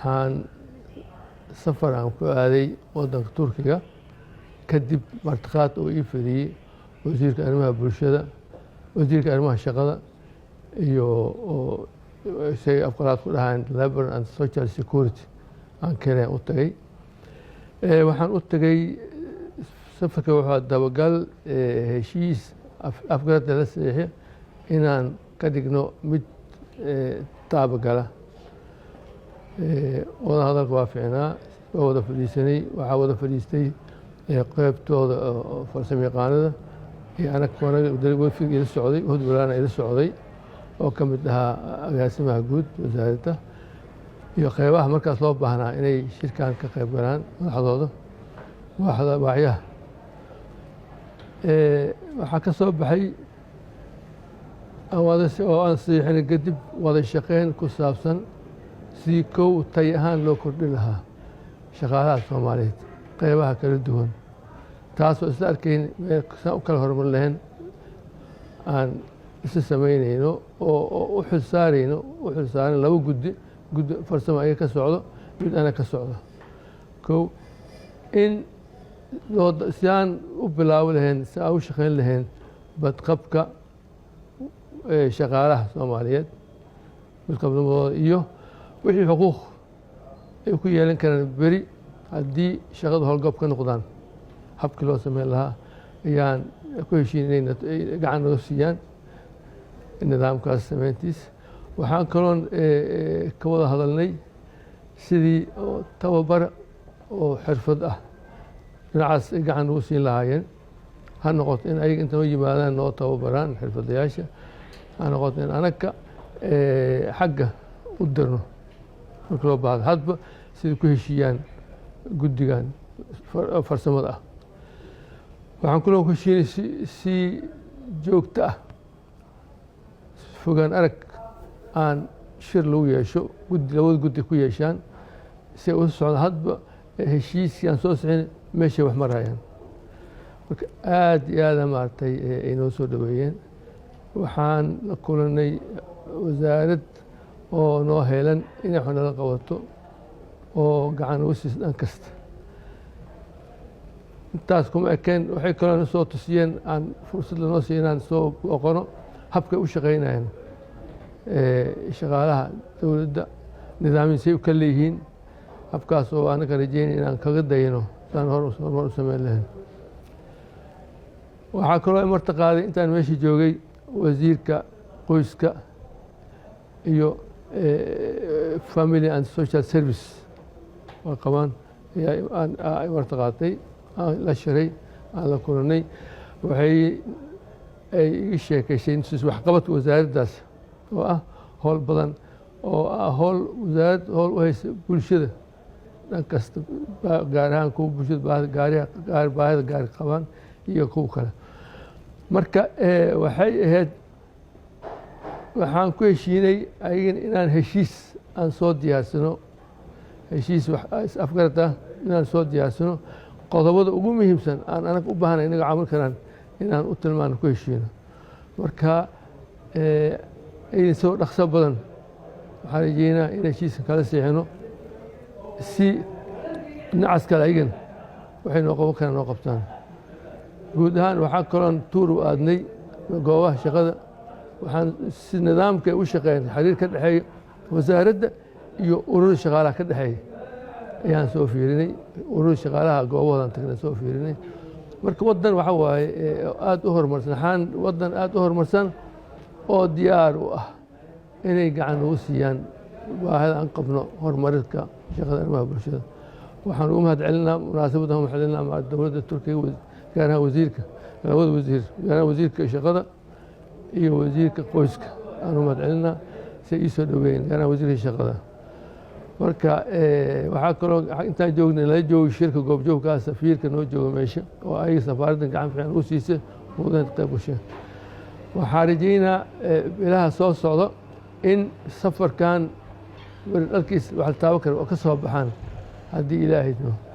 waxaan safar aan ku aaday waddanka Turkiga kadib martiqaad oo ii fidiyey wasiirka arrimaha bulshada, wasiirka arrimaha shaqada iyo shay afqalaad ku dhahaan Labor and Social Security aan keenay u tagay. Waxaan u tagay safarka wuxuu dabagal heshiis afgarad la saxiixay inaan ka dhigno mid taabagala. wada hadalka waa fiicnaa, waa wada fadhiisanay, waxaa wada fadhiistay qaybtooda farsamayaqaanada iyo anaga wafdiga ila socday, hudwalaana ila socday oo ka mid ahaa agaasimaha guud wasaaradda iyo qaybaha markaas loo baahnaa inay shirkan ka qayb galaan madaxdooda waaxyaha. waxaa ka soo baxay oo aan saxiixinay kadib wada shaqayn ku saabsan sidii kow tay ahaan loo kordhin lahaa shaqaalaha Soomaaliyeed qaybaha kala duwan, taasoo isla arkayn saan u kala horumar lahayn aan isa samaynayno oo u xilsaaran laba guddi farsamo ayaga ka socdo, mid ana ka socdo. kow in si aan u bilaabi lahayn, si aan u shaqayn lahayn badqabka shaqaalaha Soomaaliyeed, badqabnimadooda iyo wixii xuquuq ay ku yeelan karaan beri haddii shaqadu howlgab ka noqdaan, habkii loo sameyn lahaa ayaan ku heshiin inay gacan naga siiyaan nidaamkaas samayntiis. waxaan kaloon ka wada hadalnay sidii tababar oo xirfad ah dhinacaas ay gacan nagu siin lahaayeen, ha noqoto in ayaga inta noo yimaadaan noo tababaraan xirfadayaasha, ha noqoto in anaga xagga u dirno marka loo baahdo, hadba siday ku heshiiyaan guddigan farsamada ah. waxaan kaloo ku heshiinay si joogto ah fogaan arag aan shir lagu yeesho, labada guddi ku yeeshaan si ay u socdaan hadba heshiiskii aan soo sixin meeshay wax marayaan. marka aad iyo aada maaragtay ay noo soo dhaweeyeen. waxaan la kulanay wasaarad oo noo heelan inay wax nala qabato oo gacan ugu siiso dhan kasta. intaas kuma ekeen, waxay kaloo na soo tusiyeen aan fursad lanoo siiyo inaan soo oqono habkay u shaqaynayaan shaqaalaha dowladda nidaamyasay u kala leeyihiin, habkaas oo anaga rajeynay inaan kaga dayno saan horumar u sameyn lahayn. waxaa kaloo marti qaaday intaan meesha joogay wasiirka qoyska iyo Family and Social Service waa qabaan ayaa marti qaatay, aan la shiray, aan la kulanay. waxay iga sheekaysay waxqabadka wasaaraddaas oo ah howl badan oo ah wasaarad howl u haysa bulshada dhan kasta, gaar ahaan kuwa bulshada baahida gaari qabaan iyo kuwa kale. marka waxay ahayd waxaan ku heshiinay ayagana inaan heshiis aan soo diyaarsano, heshiis afgarad ah inaan soo diyaarsano qodobada ugu muhiimsan aan anaga u baahnay inaga camal karaan inaan u tilmaano ku heshiino. marka soo dhaqso badan waxaan rajeynaa in heshiiska kala seexino si dhinacaas kale ayagana waxay noo qaban karaan noo qabtaan. guud ahaan waxaa kaloon tuur u aadnay goobaha shaqada, waxaan si nidaamka u shaqeyn xiriir ka dhexeeya wasaaradda iyo ururada shaqaalaha ka dhexeeya ayaan soo fiirinay, ururada shaqaalaha goobahoodan tagnay soo fiirinay. marka waddan waxa waaye aada u horumarsan, waddan aada u horumarsan oo diyaar u ah inay gacan ugu siiyaan baahida aan qabno horumarinka shaqada arrimaha bulshada. waxaan ugu mahadcelinaa munaasabaddan u mahadcelinaa dowladda Turkiga, gaar ahaan wasiirka, labada wasiir, gaar ahaan wasiirka shaqada iyo wasiirka qoyska aan u mahadcelinaa si ay ii soo dhaweeyeen, gaar ahaan wasiirka shaqada. marka waxaa kaloo intaan joognay nala joogay shirka goobjoogkaa safiirka noo jooga meesha oo ayaga safaaraddan gacan fiican u siisay mudan qayb gashay. waxaan rajeynaa ilaha soo socdo in safarkan dhalkiis wax la taaban karo oo ka soo baxaan haddii ilaahay idmo.